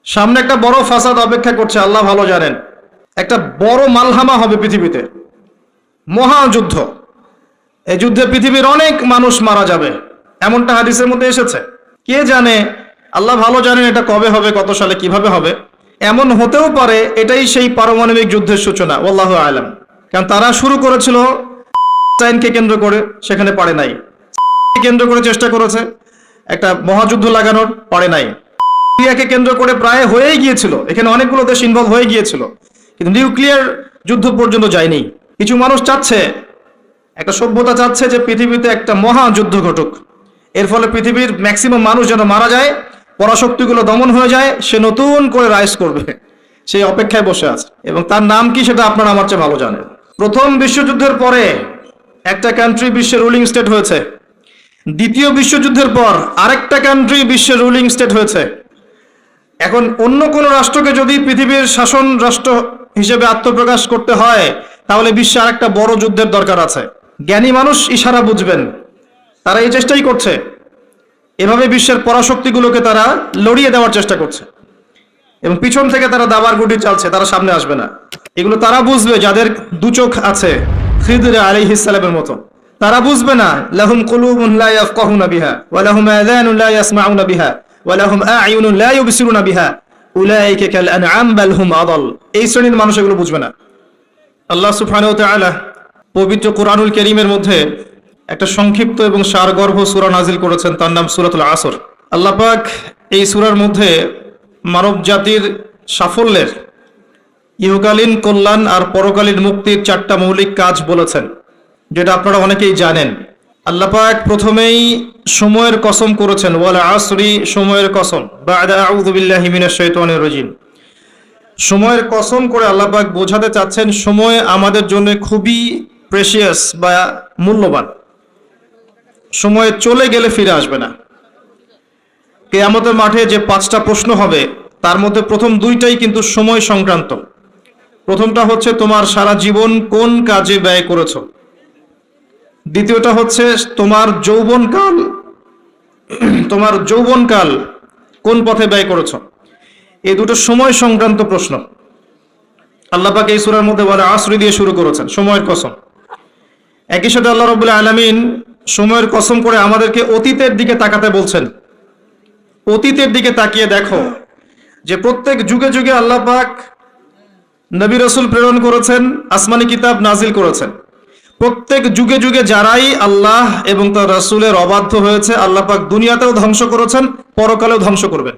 সামনে একটা বড় ফাসাদ অপেক্ষা করছে, আল্লাহ ভালো জানেন। একটা বড় মালহামা হবে পৃথিবীতে, মহাযুদ্ধ। এই যুদ্ধে পৃথিবীর অনেক মানুষ মারা যাবে, এমনটা হাদিসের মধ্যে এসেছে। কে জানে, আল্লাহ ভালো জানেন এটা কবে হবে, কত সালে, কিভাবে হবে। এমন হতেও পারে এটাই সেই পারমাণবিক যুদ্ধের সূচনা, আল্লাহু আলাম। কারণ তারা শুরু করেছিল চাইনকে কেন্দ্র করে, সেখানে পারে নাই। কেন্দ্র করে চেষ্টা করেছে একটা মহাযুদ্ধ লাগানোর, পারে নাই। সিরিয়াকে কেন্দ্র করে প্রায় হয়েই গিয়েছিল, এখানে অনেকগুলো দেশ ইনভলভ হয়ে গিয়েছিল, কিন্তু নিউক্লিয়ার যুদ্ধ পর্যন্ত যায়নি। কিছু মানুষ চাচ্ছে, একটা সভ্যতা চাচ্ছে যে পৃথিবীতে একটা মহাযুদ্ধ ঘটুক, এর ফলে পৃথিবীর ম্যাক্সিমাম মানুষ যেন মারা যায়, পরাশক্তিগুলো দমন হয়ে যায়, সে নতুন করে রাইজ করবে, সেই অপেক্ষায় বসে আছে। এবং তার নাম কি সেটা আপনারা আমার চেয়ে ভালো জানেন। প্রথম বিশ্বযুদ্ধের পরে একটা কান্ট্রি বিশ্বের রুলিং স্টেট হয়েছে, দ্বিতীয় বিশ্বযুদ্ধের পর আরেকটা কান্ট্রি বিশ্বের রুলিং স্টেট হয়েছে। এখন অন্য কোনো রাষ্ট্রকে যদি পৃথিবীর শাসন রাষ্ট্র হিসেবে আত্মপ্রকাশ করতে হয়, তাহলে বিশ্বে আরেকটা বড় যুদ্ধের দরকার আছে। জ্ঞানী মানুষ ইশারা বুঝবেন, তারা এই চেষ্টাই করছে। এভাবে বিশ্বের পরাশক্তিগুলোকে তারা লড়িয়ে দেওয়ার চেষ্টা করছে, এবং পিছন থেকে তারা দাবার গুটি চালছে, তারা সামনে আসবে না। এগুলো তারা বুঝবে যাদের দু চোখ আছে, খিদর আলাইহিস সালামের মতো। তারা বুঝবে না, লাহুম কুলুবুন লা ইয়াফকাহুনা বিহা ওয়া লাহুম আযানুন লা ইয়াসমাউনা বিহা ওয়া লাহুম আ'য়ুনুন লা ইউবসিরুনা বিহা উলাইকা কাল আনআম বাল হুম আদাল। এই শ্রেণীর মানুষ এগুলো বুঝবে না। আল্লাহ সুবহানাহু ওয়া তাআলা পবিত্র কোরআনুল কারীমের মধ্যে একটা সংক্ষিপ্ত এবং সারগর্ভ সূরা নাজিল করেছেন, তার নাম সূরাতুল আসর। আল্লাহ পাক এই সূরার মধ্যে মানব জাতির সাফল্যের, ইহকালীন কল্যাণ আর পরকালীন মুক্তির 4টা মৌলিক কাজ বলেছেন, যেটা আপনারা অনেকেই জানেন। আল্লাহ পাক প্রথমেই সময়ের কসম করেছেন, ওয়াল আসরি, সময়ের কসম। বা'দা আউযু বিল্লাহি মিনাশ শাইতানির রাজিম। সময়ের কসম করে আল্লাহ পাক বোঝাতে চাচ্ছেন সময় আমাদের জন্য খুবই প্রেশিয়াস বা মূল্যবান। সময় চলে গেলে ফিরে আসবে না। কিয়ামতের মাঠে যে 5টা প্রশ্ন হবে, তার মধ্যে প্রথম 2টাই কিন্তু সময় সংক্রান্ত। প্রথমটা হচ্ছে তোমার সারা জীবন কোন কাজে ব্যয় করেছো, দ্বিতীয়টা হচ্ছে তোমার যৌবনকাল কোন পথে ব্যয় করেছো। এই দুটো সময় সংক্রান্ত প্রশ্ন। আল্লাহ পাক এই সূরার মধ্যে ওয়াল আসরি দিয়ে শুরু করেছেন, সময়ের কসম। একই সাথে আল্লাহ রাব্বুল আলামিন সময়ের কসম করে আমাদেরকে অতীতের দিকে তাকাতে বলছেন। অতীতের দিকে তাকিয়ে দেখো যে প্রত্যেক যুগে যুগে আল্লাহ পাক নবী রাসূল প্রেরণ করেছেন, আসমানি কিতাব নাজিল করেছেন। প্রত্যেক যুগে যুগে যারাই আল্লাহ এবং তার রাসূলের অবাধ্য হয়েছে, আল্লাহ পাক দুনিয়াতেও ধ্বংস করেছেন, পরকালেও ধ্বংস করবেন।